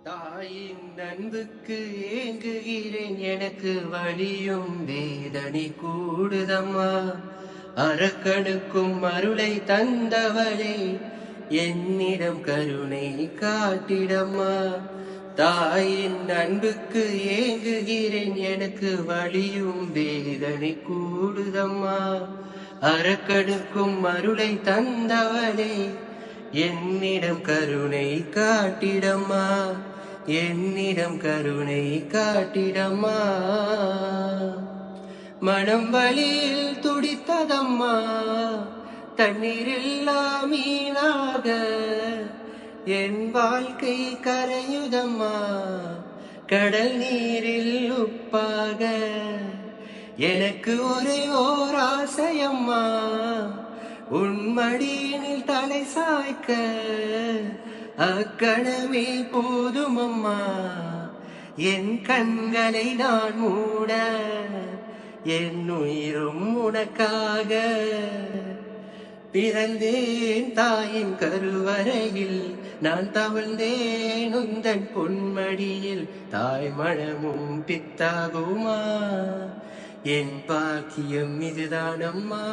தாயின் அன்புக்கு ஏங்குகிறேன், எனக்கு வலியும் வேதனை கூடுதம்மா. அரக்கனுக்கும் அருளை தந்தவளே, என்னிடம் கருணை காட்டிடம்மா. தாயின் அன்புக்கு ஏங்குகிறேன், எனக்கு வலியும் வேதனை கூடுதம்மா. அரக்கனுக்கும் அருளை தந்தவளே, என்னிடம் கருணை காட்டிடம்மா. என்னிடம் கருணை காட்டிடம்மா. மனம் வழியில் துடித்ததம்மா, தண்ணீரில்லா மீனாக என் வாழ்க்கை கரையுதம்மா. கடல் நீரில் உப்பாக எனக்கு ஒரே ஓர் ஆசையம்மா, உன் மடியினில் தலை சாய்க்க அக்கணமே போதுமம்மா. என் கண்களை நான் மூட என் உயிரும் உனக்காக. பிறந்தேன் தாயின் கருவறையில், நான் தவழ்ந்தேன் உந்தன் பொன்மடியில். தாய் மனமும் பித்தாகுமா, என் பாக்கியம் இதுதானம்மா.